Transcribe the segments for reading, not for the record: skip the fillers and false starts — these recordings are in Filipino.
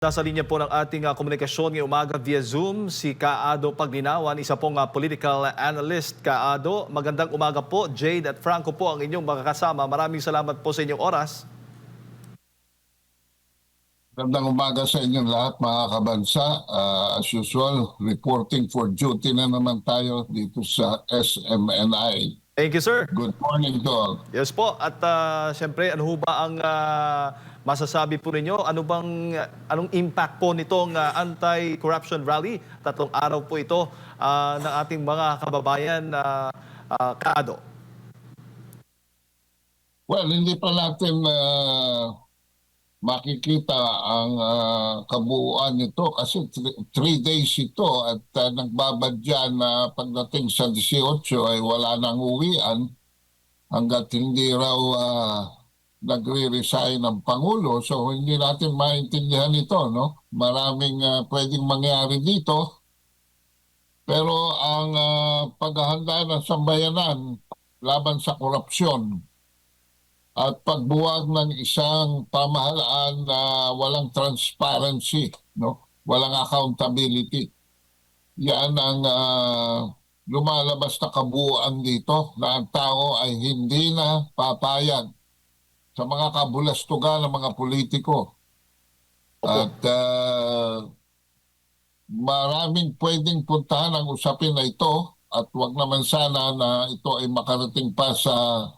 Nasa linya po ng ating komunikasyon ngayong umaga via Zoom si Kaado Paglinawan, isa pong political analyst. Kaado, magandang umaga po. Jade at Franco po ang inyong mga kasama. Maraming salamat po sa inyong oras. Magandang umaga sa inyong lahat mga kabansa. As usual, reporting for duty na naman tayo dito sa SMNI. Thank you, sir. Good morning to all. Yes po. At siyempre, ano ho ba ang masasabi po ninyo? Anong impact po nitong anti-corruption rally? 3 araw po ito ng ating mga kababayan, Kaado. Well, hindi pa natin makikita ang kabuuan nito kasi 3 days ito at nagbabadya na pagdating sa 18 ay wala nang uwian hanggat hindi raw nagre-resign ang Pangulo. So hindi natin maintindihan ito, no? Maraming pwedeng mangyari dito. Pero ang paghahanda ng sambayanan laban sa korupsyon at pagbuwag ng isang pamahalaan na walang transparency, no? Walang accountability. Yan ang lumalabas na kabuuan dito na ang tao ay hindi na papayag sa mga kabulastugan ng mga politiko. At maraming pwedeng puntahan ang usapin na ito at wag naman sana na ito ay makarating pa sa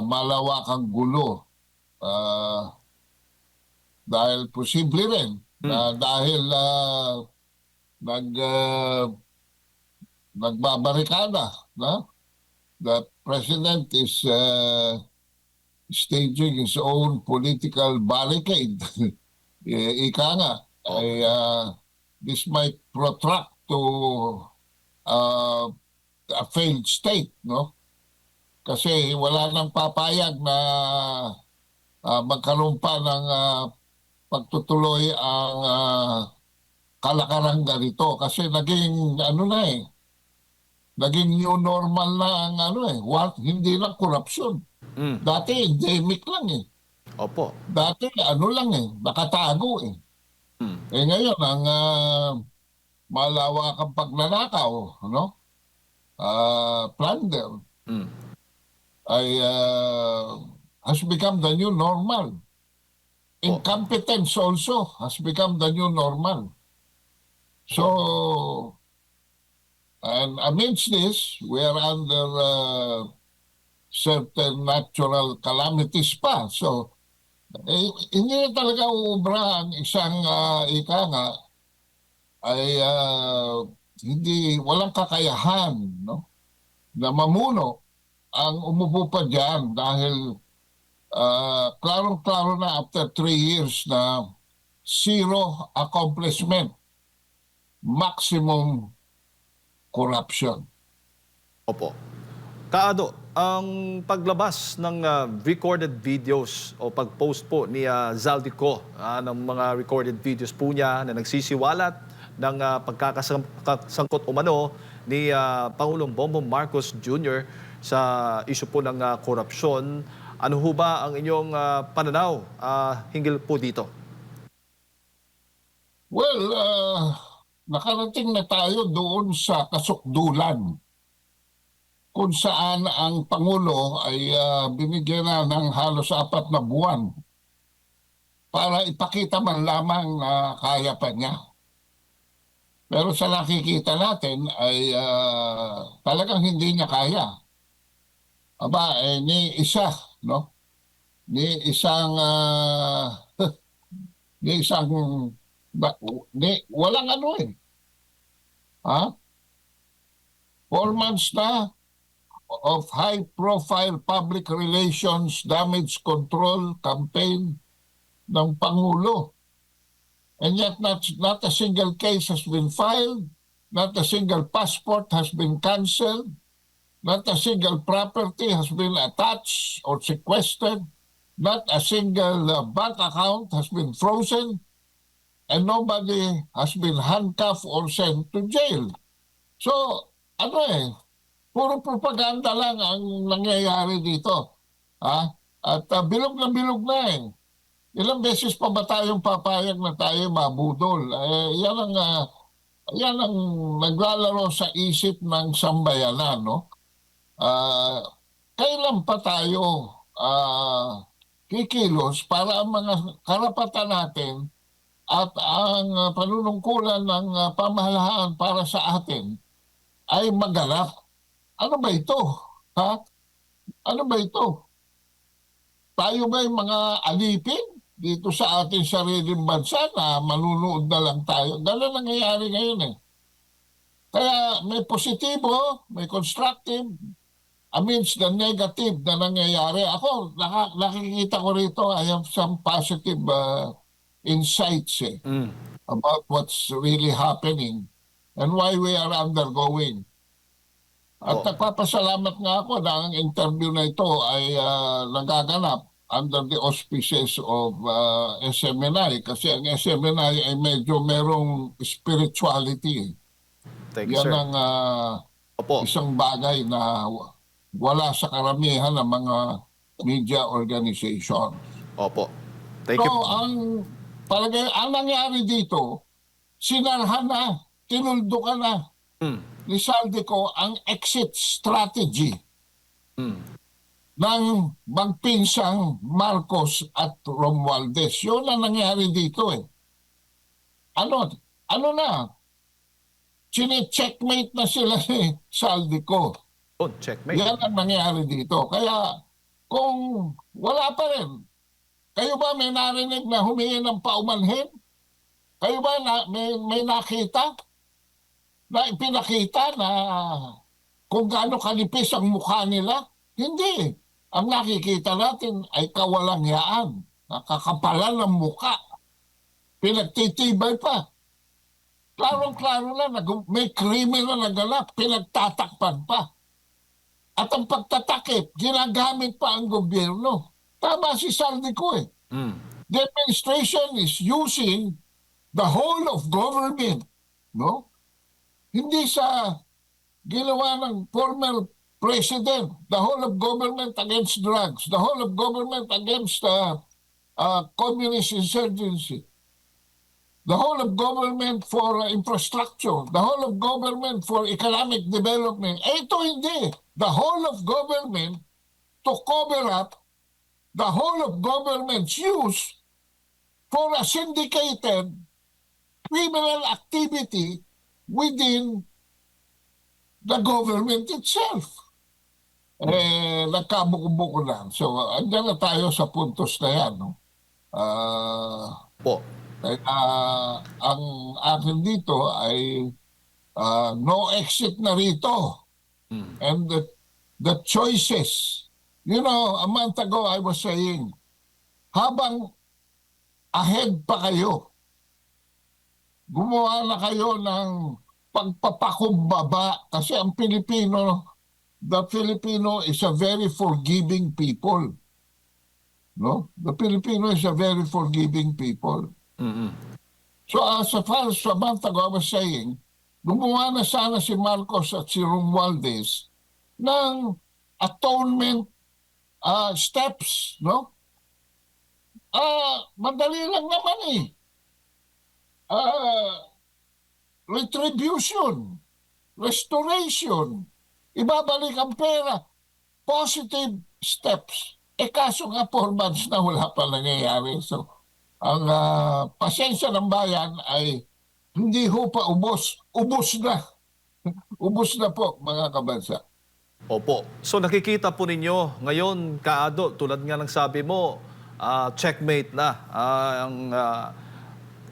malawakang gulo. Dahil posible rin na dahil nagbabarikada, na the president is staging his own political barricade. Ika nga, this might protract to a failed state, no? Kasi wala nang papayag na magkaroon pa ng pagtutuloy ang kalakaran ganito. Kasi naging naging new normal na ang hindi lang korupsyon. Dati endemic lang eh. Opo. Dati nakatago eh. Ngayon ang malawakang pagnanakaw, plunder, ay has become the new normal. Incompetence also has become the new normal. So, and amidst this, we are under certain natural calamities pa. So, hindi na talaga uubra ang isang ay walang kakayahan, no? Na mamuno ang umupo pa dyan dahil klarong-klaro na after 3 years na zero accomplishment, maximum corruption. Opo. Kaado, ang paglabas ng recorded videos o pag-post po ni Zaldico ng mga recorded videos po niya na nagsisiwalat ng pagkakasangkot umano ni Pangulong Bongbong Marcos Jr. sa isyu po ng korupsyon. Ano ho ba ang inyong pananaw hinggil po dito? Well, nakarating na tayo doon sa kasukdulan kung saan ang Pangulo ay binigyan na ng halos 4 na buwan para ipakita man lamang na kaya pa niya. Pero sa nakikita natin ay talagang hindi niya kaya. Ni isa, no? Ni isang walang Ha? 4 months na of high-profile public relations damage control campaign ng Pangulo. And yet not a single case has been filed, not a single passport has been canceled, not a single property has been attached or sequestered, not a single bank account has been frozen, and nobody has been handcuffed or sent to jail. So, puro propaganda lang ang nangyayari dito. At bilog na Ilang beses pa ba tayong papayag na tayo mabudol? Yan ang naglalaro sa isip ng sambayanan, no? Ah, kailan pa tayo kikilos para ang mga karapatan natin at ang panunungkulan ng pamahalaan para sa atin ay maganap? Ano ba ito? Ha? Ano ba ito? Tayo ba yung mga alipin dito sa ating sariling bansa na manunood na lang tayo? Ganun nangyayari ngayon eh. Kaya may positibo, may constructive, amidst the negative na nangyayari. Ako, nakikita ko rito, I have some positive insights Mm. about what's really happening and why we are undergoing. At Oh. nagpapasalamat nga ako na ang interview na ito ay nagaganap under the auspices of SMNI kasi ang SMNI ay medyo merong spirituality. Thank you, Yan sir. ang Opo. isang bagay na wala sa karamihan ng mga media organization. Opo. Thank So, you. ang nangyari dito, sinarhan na, tinuldukan na Mm. ni Saldico ang exit strategy Mm. ng magpinsang Marcos at Romualdez. Yun ang nangyari dito eh. Ano na? Chine-checkmate na sila ni Saldico. Oh, checkmate. Yan ang nangyari dito. Kaya kung wala pa rin, kayo ba may narinig na humingi ng paumanhin? Kayo ba may nakita? Na ipinakita na kung gaano kanipis ang mukha nila? Hindi. Ang nakikita natin ay kawalangyaan, nakakapalan ng mukha. Pinagtitibay pa. Klarong-klaro na, may krimen na naganap, pinagtatakpan pa. At ang pagtatakip, ginagamit pa ang gobyerno. Tama si Saldico eh. Mm. The administration is using the whole of government, no? Hindi sa ginawa ng former president, the whole of government against drugs, the whole of government against communist insurgency, the whole of government for infrastructure, the whole of government for economic development. Ito hindi. The whole of government to cover up the whole of government's use for a syndicated criminal activity within the government itself. Nagkabuko-buko lang. So, andyan na tayo sa puntos na yan. No? Po. Ang akin dito ay no exit na rito. Mm. And the choices. You know, a month ago I was saying, habang ahead pa kayo, gumawa na kayo ng pagpapakumbaba kasi ang the Filipino is a very forgiving people. No? The Filipino is a very forgiving people. Mm-mm. So as far as a month ago I was saying, gumawa na sana si Marcos at si Romualdez ng atonement steps, no? Madali lang naman eh. Retribution, restoration, ibabalik ang pera, positive steps. Kaso nga 4 months na wala pa nangyayari. So, ang pasensya ng bayan ay hindi ho pa ubos. Ubos na. Ubos na po, mga kabansa. Opo. So nakikita po ninyo ngayon, Kaado, tulad nga ng sabi mo, checkmate na ang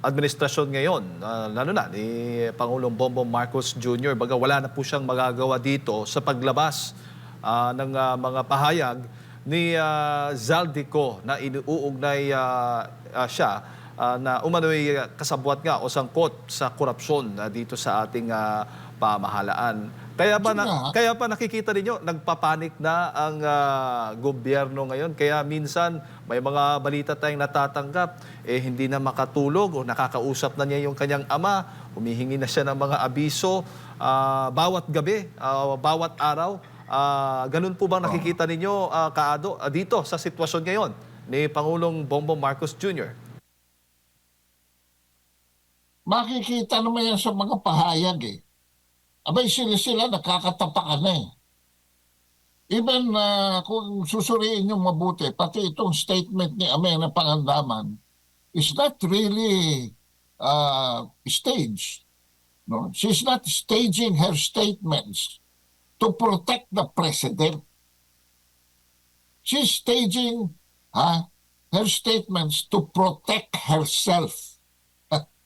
administrasyon ngayon, lalo na ni Pangulong Bongbong Marcos Jr. Baga wala na po siyang magagawa dito sa paglabas ng mga pahayag ni Zaldico na inuugnay siya na umano'y kasabwat nga o sangkot sa korupsyon dito sa ating pamahalaan. Kaya ba nakikita ninyo, nagpapanik na ang gobyerno ngayon? Kaya minsan may mga balita tayong natatanggap, hindi na makatulog o nakakausap na niya yung kanyang ama, humihingi na siya ng mga abiso bawat gabi, bawat araw. Ganun po bang nakikita ninyo, Kaado, dito sa sitwasyon ngayon? ni Pangulong Bongbong Marcos Jr.? Makikita naman yan sa mga pahayag eh. Abay sila nakakatapakan na eh. Even kung susuriin yung mabuti, pati itong statement ni Amena Pangandaman is not really staged. No? She's not staging her statements to protect the president. She's staging her statements to protect herself.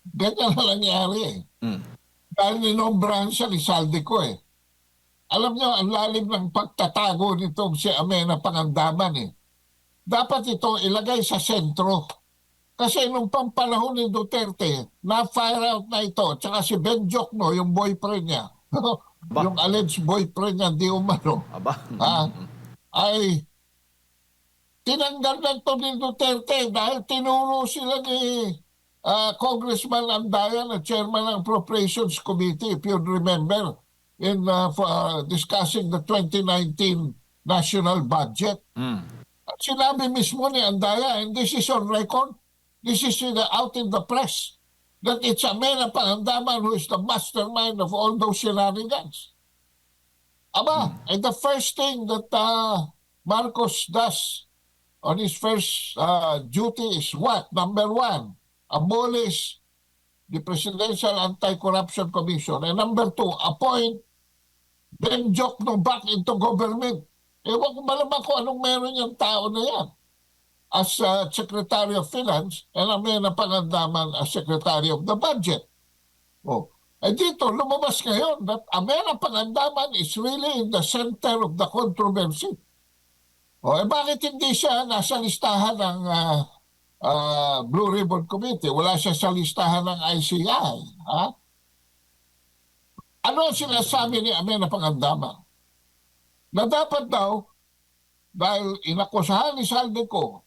Ganyan na nangyari eh. Dahil ninombrahan siya ni Saldico eh. Alam nyo, ang lalim ng pagtatago nitong si Amena Pangandaman eh. Dapat ito ilagay sa sentro. Kasi nung panahon ni Duterte, na-fire out na ito. Tsaka si Ben Jokno, yung boyfriend niya, yung alleged boyfriend niya, di umano, ay tinanggal na ito ni Duterte dahil tinuro sila ni Congressman Andayan, chairman ng Appropriations Committee, if you remember, in discussing the 2019 national budget. At sinabi mismo ni Andaya, and this is on record, this is out in the press, that it's Amena Pangandaman who is the mastermind of all those shenanigans. And the first thing that Marcos does on his first duty is what? Number one, abolish the Presidential Anti-Corruption Commission. And number two, appoint Ben Jokno back into government. Ewan ko malamang kung anong meron yung tao na yan as Secretary of Finance and Amena Pangandaman as Secretary of the Budget. Dito, lumabas ngayon that Amena Pangandaman is really in the center of the controversy. Bakit hindi siya nasa listahan ng Blue Ribbon Committee? Wala siya sa listahan ng ICI. Ano ang sinasabi ni Amena Pangandaman? Na dapat daw, dahil inakusahan ni Saldico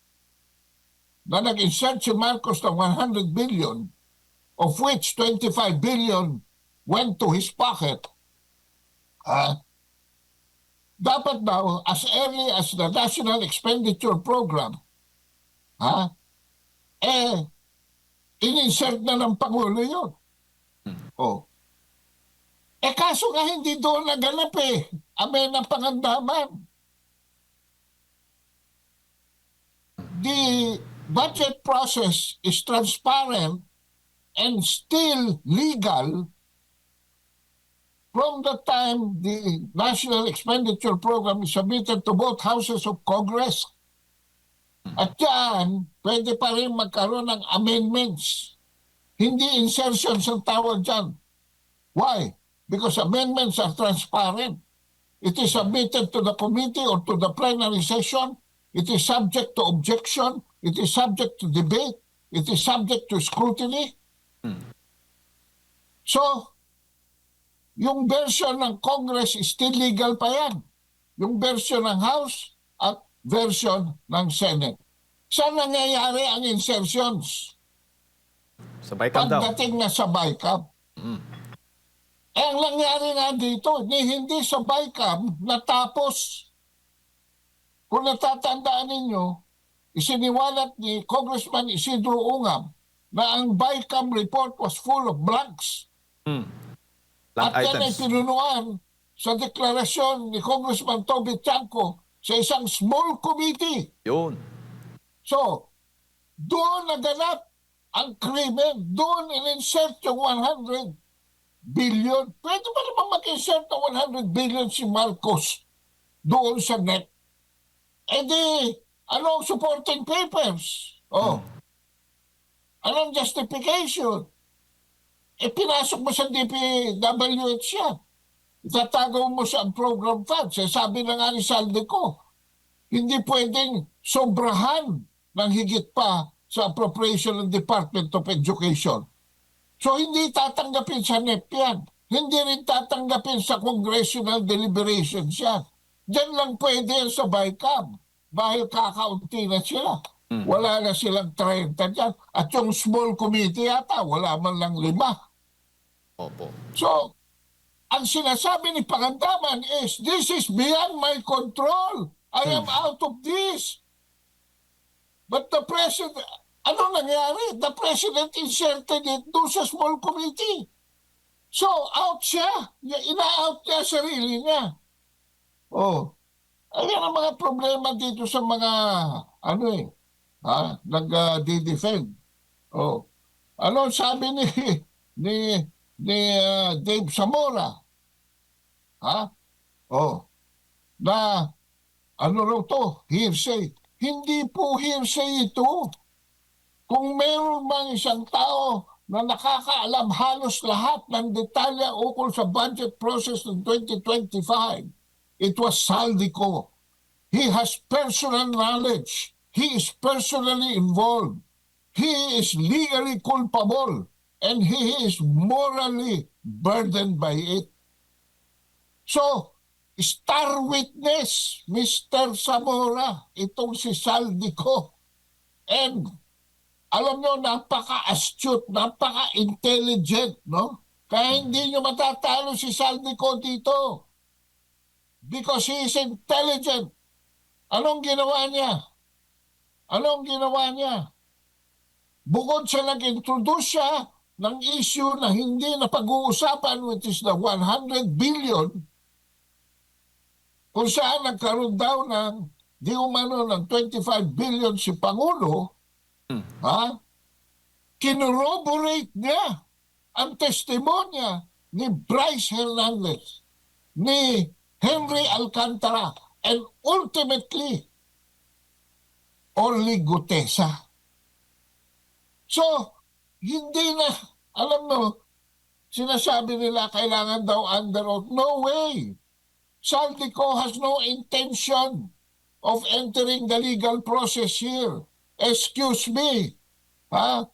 na nag-insert si Marcos ng 100 billion, of which 25 billion went to his pocket, dapat daw, as early as the National Expenditure Program, in-insert na ng Pangulo yun. Kaso nga hindi doon naganap eh. Amena Pangandaman. The budget process is transparent and still legal from the time the National Expenditure Program is submitted to both houses of Congress. At yan, pwede pa rin magkaroon ng amendments. Hindi insertions ang tawag dyan. Why? Because amendments are transparent. It is submitted to the committee or to the plenary session. It is subject to objection. It is subject to debate. It is subject to scrutiny. So, yung version ng Congress is still legal pa yan. Yung version ng House at version ng Senate. Saan nangyayari ang insertions? Sa BICAM daw. Pagdating na sa BICAM. Ang nangyari nga dito, hindi sa BICAM natapos. Kung natatandaan ninyo, isiniwalat ni Congressman Isidro Ungab na ang BICAM report was full of blanks. Blank At yan ay items. pinunuan sa deklarasyon ni Congressman Toby Chanco sa isang small committee. Yun. So, doon naganap ang krimen. Doon in-insert yung 100 billion. Pwede ba naman mag-insert ng 100 billion si Marcos doon sa net? Ano ang supporting papers? Anong justification? Pinasok mo sa DPWH yan. Itatago mo sa program funds. Sabi na nga ni Saldico, hindi pwedeng sobrahan ng higit pa sa appropriation ng Department of Education. So hindi tatanggapin sa NEP yan. Hindi rin tatanggapin sa congressional deliberations yan. Diyan lang pwede yan sa BICAM. Dahil kakaunti na sila. Wala na silang 30 dyan. At yung small committee yata, wala man lang 5. Opo. So, ang sinasabi ni Pangandaman is, this is beyond my control. I am out of this. But the president, ano nangyari? The president inserted it doon sa small committee. So, out siya. Ina-out niya sarili niya. Oh, ayan ang mga problema dito sa mga, ano eh, nag-defend. Oh, ano sabi ni, ni Dave Zamora? Ha? Oh, na, ano raw to? Hearsay. Hindi po hearsay ito. Kung meron mang isang tao na nakakaalam halos lahat ng detalya ukol sa budget process ng 2025, it was Saldico. He has personal knowledge. He is personally involved. He is legally culpable. And he is morally burdened by it. So, star witness, Mr. Zamora, itong si Saldico. And alam nyo, napaka-astute, napaka-intelligent, no? Kaya hindi nyo matatalo si Saldico dito. Because he is intelligent. Anong ginawa niya? Anong ginawa niya? Bukod sa nag-introduce siya ng issue na hindi na pag-uusapan, which is the 100 billion, kung saan nagkaroon daw ng di umano ng 25 billion si Pangulo, kinoroborate niya ang testimonya ni Bryce Hernandez, ni Henry Alcantara, and ultimately, Orly Gutesa. So, hindi na, alam mo, sinasabi nila kailangan daw under oath. No way! Saldico has no intention of entering the legal process here. Excuse me, ha?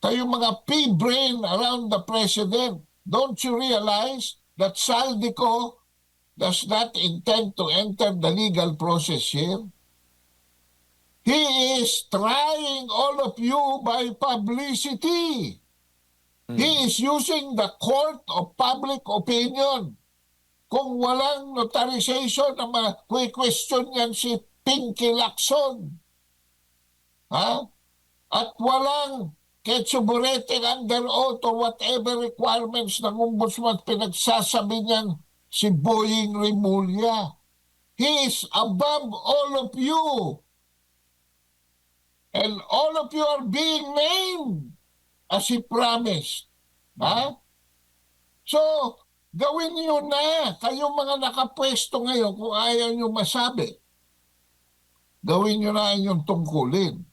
Kayong mga pea-brain around the president, don't you realize that Saldico does not intend to enter the legal process here? He is trying all of you by publicity. He is using the court of public opinion. Kung walang notarization na ma-question yan si Pinky Lacson, ha? At walang ketsubureting under oath or whatever requirements ng ombudsman, pinagsasabi niyan si Boying Rimulya. He is above all of you. And all of you are being named as he promised. Ha? So, gawin niyo na. Kayong mga nakapwesto ngayon, kung ayaw niyo masabi, gawin niyo na inyong tungkulin.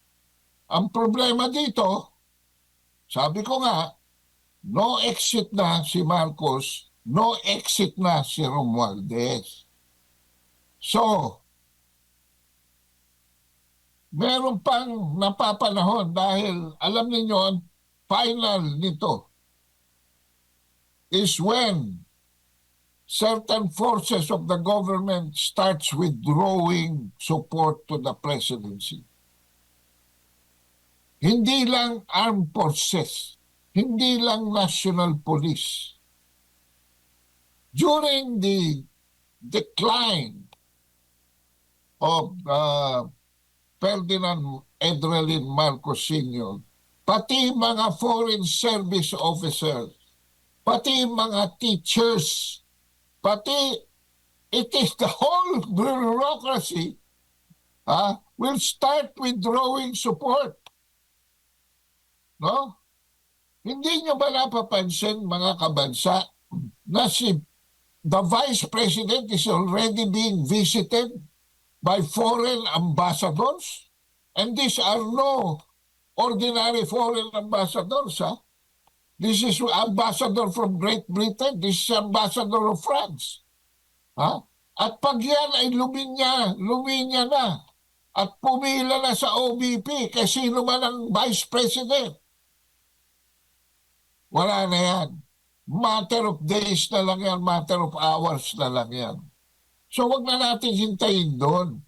Ang problema dito, sabi ko nga, no exit na si Marcos, no exit na si Romualdez. So, meron pang napapanahon dahil alam niyo ang final nito is when certain forces of the government starts withdrawing support to the presidency. Hindi lang armed forces, hindi lang national police. During the decline of Ferdinand Edralin Marcos Sr., pati mga foreign service officers, pati mga teachers, pati it is the whole bureaucracy will start withdrawing support. No? Hindi nyo ba napapansin, mga kabansa, na the Vice President is already being visited by foreign ambassadors? And these are no ordinary foreign ambassadors. This is ambassador from Great Britain. This is ambassador of France. At pag yan ay luminya na at pumila na sa OBP kay sino man ang Vice President, wala na yan. Matter of days na lang yan, matter of hours na lang yan. So wag na natin hintayin doon.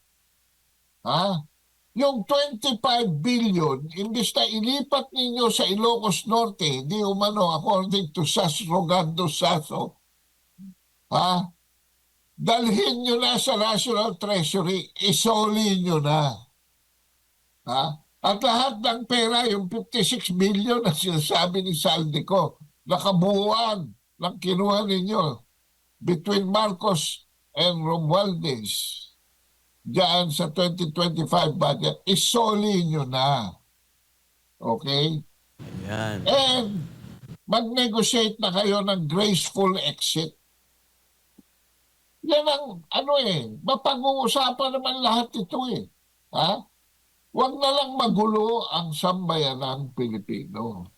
Yung 25 billion, imbis na ilipat ninyo sa Ilocos Norte, di umano according to Sas Rogando Saso, dalhin nyo na sa National Treasury, isoli nyo na. Ha? At lahat ng pera, yung 56 billion na sinasabi ni Saldico, nakabuuan ng kinuha ninyo between Marcos and Romualdez diyan sa 2025 budget, isoli nyo na. Okay? Yan. And mag-negotiate na kayo ng graceful exit. Yan ang mapag-uusapan naman lahat ito eh. Ha? Huwag na lang magulo ang sambayanang Pilipino.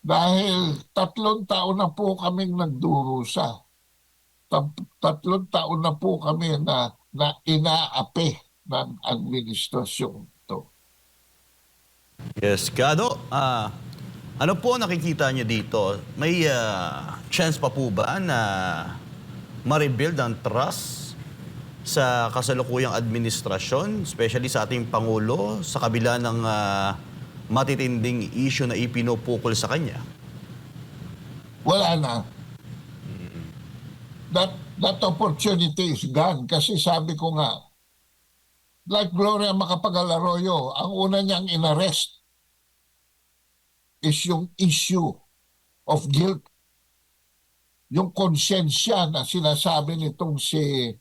Dahil 3 taon na po kaming nagdurusa. 3 taon na po kami na inaapi ng administrasyon ito. Yes, Kado. Ano po nakikita niyo dito? May chance pa po ba na ma-rebuild ang trust sa kasalukuyang administrasyon, especially sa ating Pangulo, sa kabila ng matitinding issue na ipinupukol sa kanya? Wala na. That opportunity is gone. Kasi sabi ko nga, like Gloria Macapagal-Arroyo, ang una niyang inarrest is yung issue of guilt. Yung konsensya na sinasabi nitong si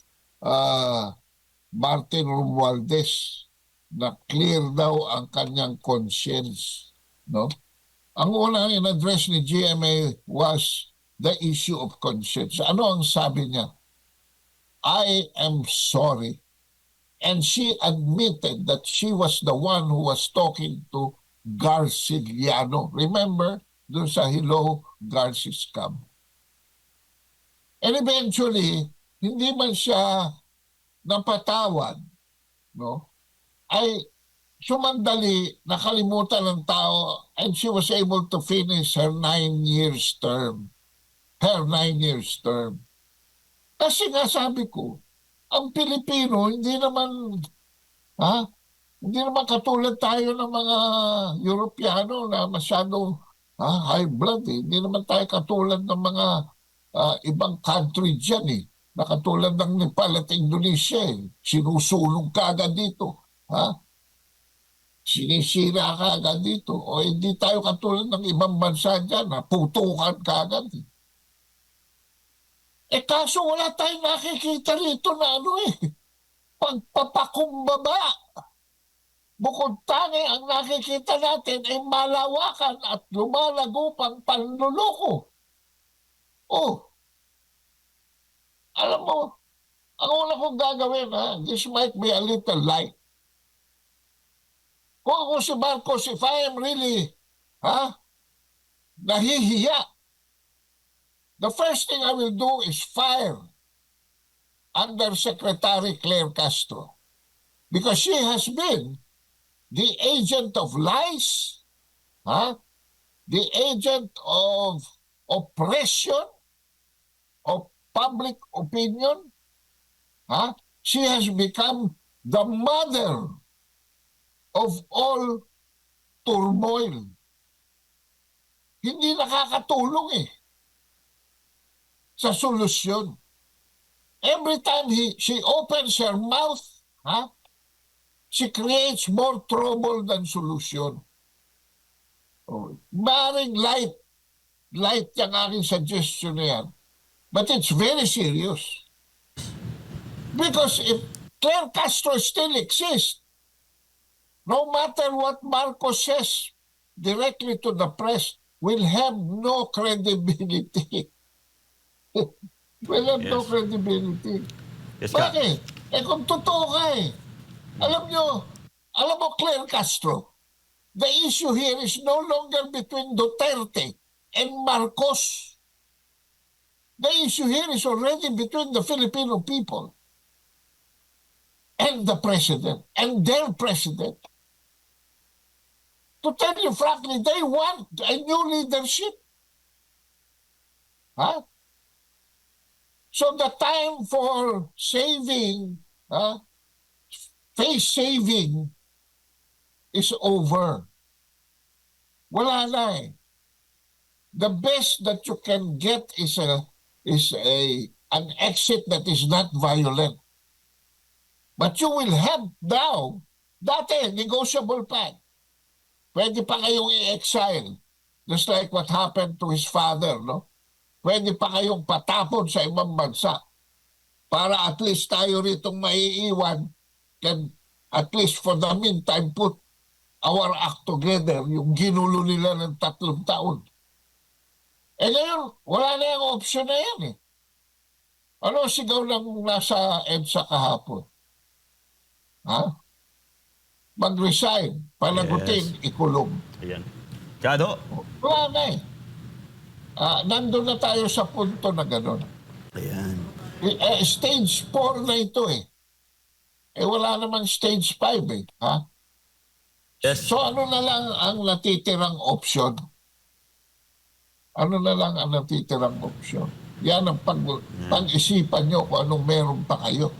Martin Romualdez na clear daw ang kanyang conscience. No? Ang unang in-address ni GMA was the issue of conscience. Ano ang sabi niya? I am sorry. And she admitted that she was the one who was talking to Garciliano. Remember, doon sa Hello Garci scam. And eventually, hindi man siya napatawad, no? Ay sumandali, nakalimutan ng tao, and she was able to finish her 9 years term. Her 9 years term. Kasi nga sabi ko, ang Pilipino, hindi naman katulad tayo ng mga Europyano na masyadong high blood eh. Hindi naman tayo katulad ng mga ibang country dyan eh. Na katulad ng Nepal at Indonesia eh. Sinusulong ka agad dito. Sinisira ka agad dito. O hindi tayo katulad ng ibang bansa dyan na putukan ka agad eh. Kaso wala tayong nakikita rito na pagpapakumbaba. Bukod tangi ang nakikita natin ay malawakan at lumalago pang panluloko. Alam mo, ang una kong gagawin, this might be a little light. Kung ako si Marcos, if I am really, nahihiya, the first thing I will do is fire Undersecretary Claire Castro. Because she has been the agent of lies, the agent of oppression, of public opinion. She has become the mother of all turmoil. Hindi nakakatulong sa solusyon. Every time she opens her mouth, she creates more trouble than solution. Maring light yung aking suggestion na yan. But it's very serious. Because if Claire Castro still exists, no matter what Marcos says directly to the press, will have no credibility. Will have no credibility. Yes, Bakit? Kung totoo ka Alam mo Claire Castro, the issue here is no longer between Duterte and Marcos. The issue here is already between the Filipino people and the president and their president. To tell you frankly, they want a new leadership. So the time for saving, face saving is over. Wala na The best that you can get is an exit that is not violent. But you will have now Dati, negotiable pa. Pwede pa kayong i-exile. Just like what happened to his father, no? Pwede pa kayong patapon sa ibang bansa para at least tayo ritong maiiwan can at least for the meantime put our act together, yung ginulo nila ng 3 taon. Eh ngayon, wala na yung option na yan eh. Ano sigaw ng nasa EDSA kahapon? Ha? Mag-resign, panagutin, ikulong. Ayan. Kado. Wala na eh. Nandun na tayo sa punto na gano'n. Ayan. Stage 4 na ito eh. Wala namang stage 5 eh. Ha? Yes. So ano na lang ang natitirang option? Ano na lang ang natitirang option? Yan ang pag-isipan nyo kung anong meron pa kayo.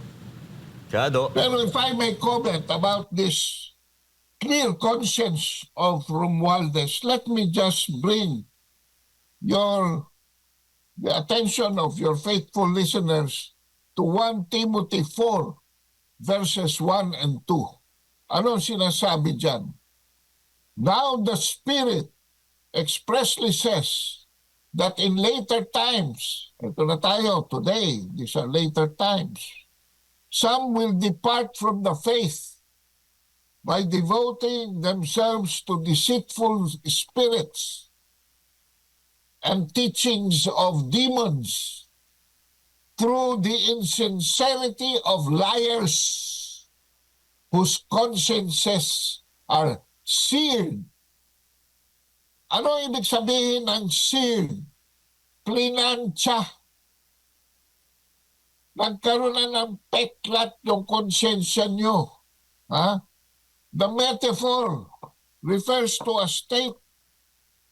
Kado. Pero if I may comment about this clear conscience of Romualdez, let me just bring the attention of your faithful listeners to 1 Timothy 4 verses 1 and 2. Ano sinasabi dyan? Now the Spirit expressly says that in later times, ito na tayo, today, these are later times, some will depart from the faith by devoting themselves to deceitful spirits and teachings of demons through the insincerity of liars whose consciences are seared. Ano ibig sabihin ng seared? Plinansya. Nagkaroon na ng peklat yung konsensya nyo. Ha? The metaphor refers to a state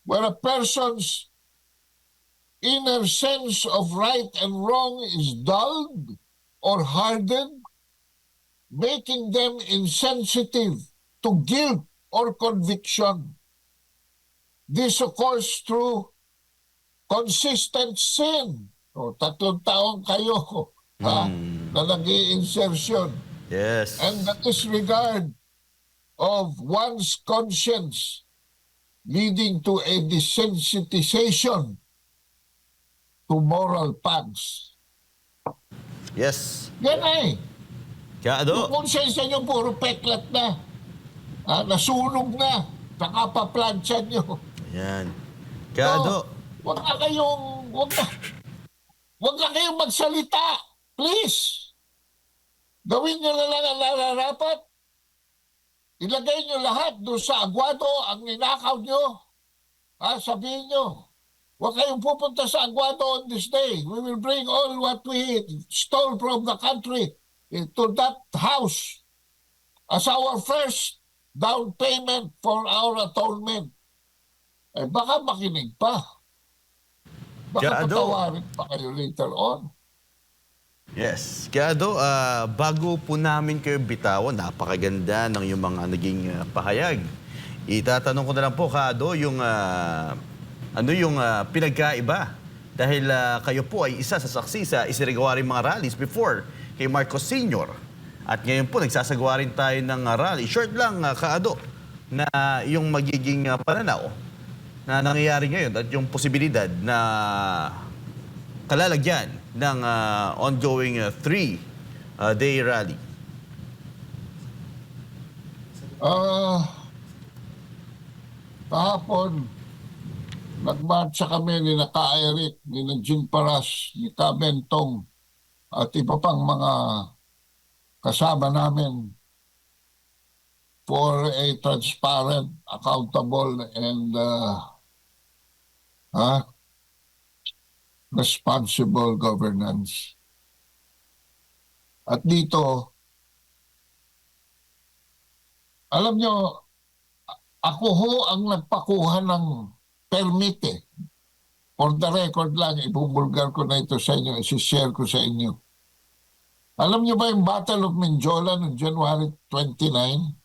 where a person's inner sense of right and wrong is dulled or hardened, making them insensitive to guilt or conviction. This occurs through consistent sin. O, 3 taon kayo na nag-i-insertion. Yes. And the disregard of one's conscience leading to a desensitization to moral paths. Yes. Yan ay. Kado. Yung konsensya nyo puro peklat na. Nasunog na. Nakapaplansya nyo. Ayan. Kado. Huwag na kayong magsalita. Please. Gawin nyo na lang ang nararapat. Ilagay nyo lahat doon sa agwado ang ninakaw nyo. Sabihin nyo, huwag kayong pupunta sa agwado on this day. We will bring all what we stole from the country to that house as our first down payment for our atonement. Baka makinig pa. Baka Kado. patawarin pa kayo later on. Yes. Kado, bago po namin kayo bitawan, napakaganda ng yung mga naging pahayag. Itatanong ko na lang po, Kado, yung pinagkaiba. Dahil kayo po ay isa sa saksi sa isinigawaring mga rallies before kay Marcos Sr. At ngayon po, nagsasagawa rin tayo ng rally. Short lang, Kado, na yung magiging pananaw na nangyayari ngayon at yung posibilidad na kalalagyan ng ongoing 3-day rally. Kahapon, nagmarcha kami ni Ka Eric, ni Jean Paras, ni Ka Bentong, at iba pang mga kasama namin for a transparent, accountable, and responsible governance. At dito, alam nyo, ako ho ang nagpakuha ng permit eh. For the record lang, ibubulgar ko na ito sa inyo, isi-share ko sa inyo. Alam nyo ba yung Battle of Menjola noong January 29,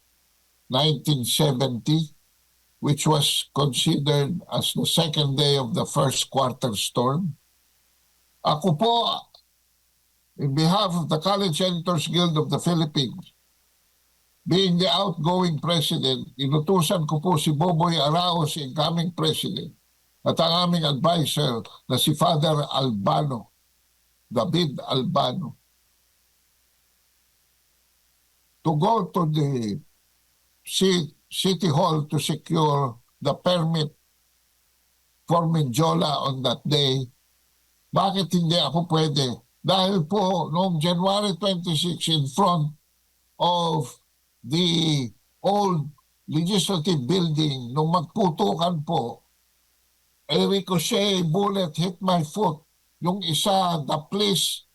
1970, which was considered as the second day of the first quarter storm? Ako po, in behalf of the College Editors Guild of the Philippines, being the outgoing president, inutusan ko po si Boboy Arao, si incoming president, at ang aming advisor na si Father Albano, David Albano, to go to the City Hall to secure the permit for Mindiola on that day. Bakit hindi ako pwede? Dahil po noong January 26 in front of the old legislative building, nung magputukan po, a ricochet bullet hit my foot. Yung isa, the police,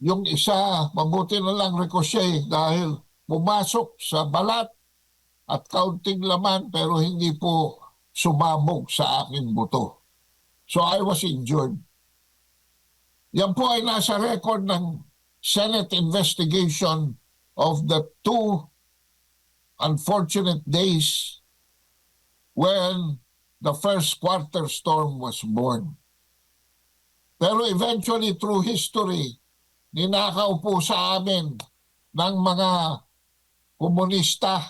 yung isa, mabuti na lang ricochet dahil pumasok sa balat at kaunting laman pero hindi po sumabog sa aking buto. So I was injured. Yan po ay nasa record ng Senate investigation of the 2 unfortunate days when the first quarter storm was born. Pero eventually through history, ninakaw po sa amin ng mga komunista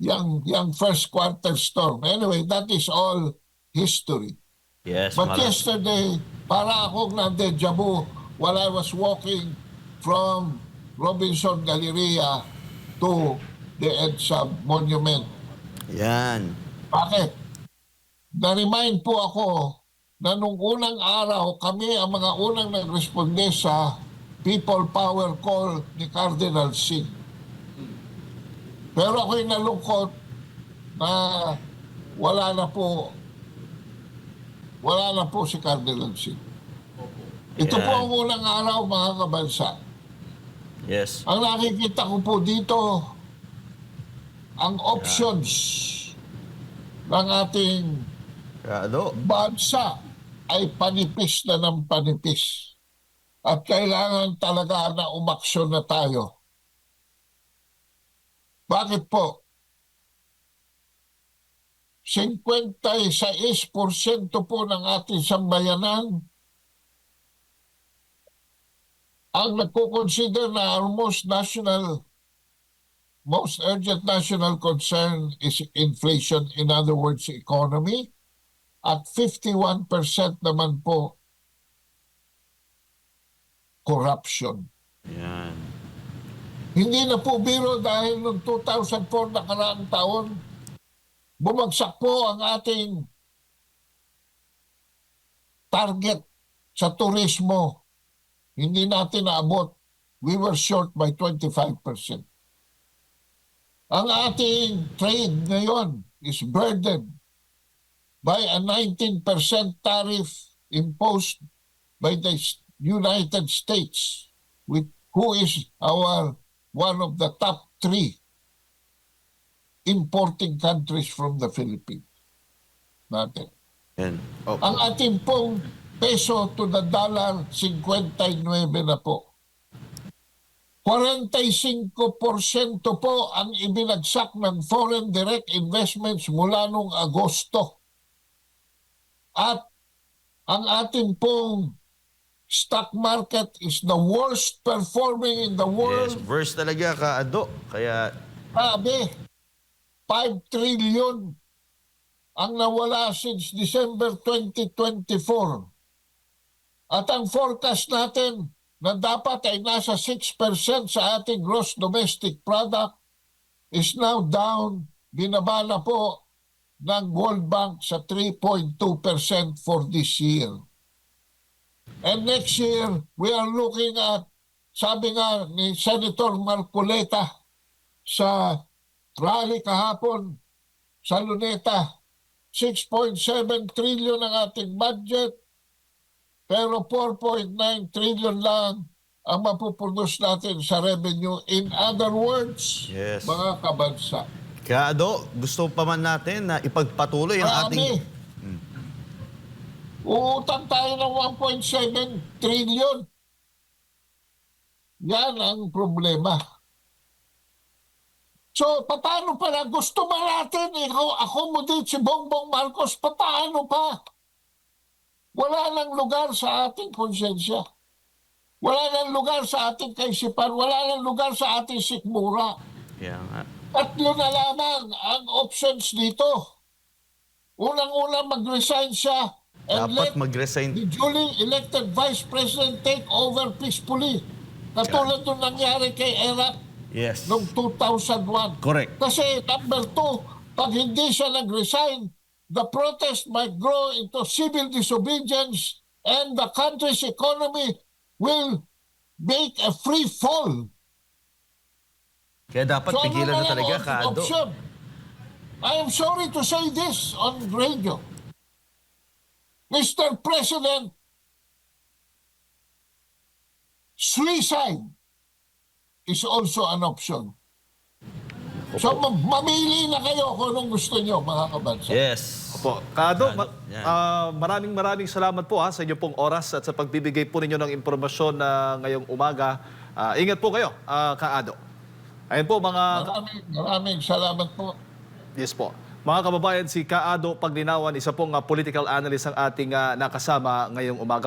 yung first quarter storm. Anyway, that is all history. Yes, But yesterday, para akong na-deja vu while I was walking from Robinson Galleria to the EDSA Monument. Yan. Bakit? Na-remind po ako na nung unang araw, kami ang mga unang nagresponde sa People Power Call ni Cardinal Sin. Pero ako'y nalungkot na wala na po si Cardinal Sin. Ito po ang unang araw, mga kabansa. Yes. Ang nakikita ko po dito, ang options ng ating Kado. bansa ay panipis na ng panipis. At kailangan talaga na umaksyon na tayo. Bakit po? 56% po ng ating sambayanan ang nagko-consider na our most urgent national concern is inflation, in other words, economy. At 51% naman po corruption. Yan. Hindi na po biro dahil noong 2004 nakaraang taon, bumagsak po ang ating target sa turismo. Hindi natin naabot. We were short by 25%. Ang ating trade ngayon is burdened by a 19% tariff imposed by the United States, who is one of the top 3 importing countries from the Philippines. Natin. Yan. Ang ating pong peso to the dollar, 59 na po. 45% po ang ibinagsak ng foreign direct investments mula noong Agosto. At ang ating pong stock market is the worst performing in the world. Yes, verse talaga, Kaado. Kaya, Sabi, 5 trillion ang nawala since December 2024. At ang forecast natin na dapat ay nasa 6% sa ating gross domestic product is now down, binaba na po ng World Bank sa 3.2% for this year. And next year, we are looking at, sabi nga ni Senator Marcoleta sa rally kahapon sa Luneta, 6.7 trillion ang ating budget, pero 4.9 trillion lang ang mapuproduce natin sa revenue. In other words, Yes. mga kabansa, Kaado, gusto pa man natin na ipagpatuloy ang ating... uutang tayo ng 1.7 trillion. Yan ang problema. So, paano pala? Gusto ba natin accommodate si Bongbong Marcos? Paano pa? Wala nang lugar sa ating konsensya. Wala nang lugar sa ating kaisipan. Wala nang lugar sa ating sikmura. Kaya nga. Tatlo na lamang ang options dito. Unang-una, mag-resign siya and Dapat let mag-resign. the duly elected Vice President take over peacefully. Katulad nung nangyari kay Iraq Yes. noong 2001. Correct. Kasi number 2, pag hindi siya nag-resign, the protest might grow into civil disobedience and the country's economy will make a free fall. Kaya dapat So, pigilan na lang talaga, ang Kado. option? I am sorry to say this on radio. Mr. President, suicide is also an option. So, mamili na kayo kung anong gusto nyo, mga kabansa. Yes. Po. Kado, Yan. maraming salamat po sa inyo pong oras at sa pagbibigay po ninyo ng impormasyon na ngayong umaga. Ingat po kayo, Kaado. Ayun po mga... Maraming salamat po. Yes po. Mga kababayan, si Kaado Paglinawan, isa pong political analyst ang ating nakasama ngayong umaga.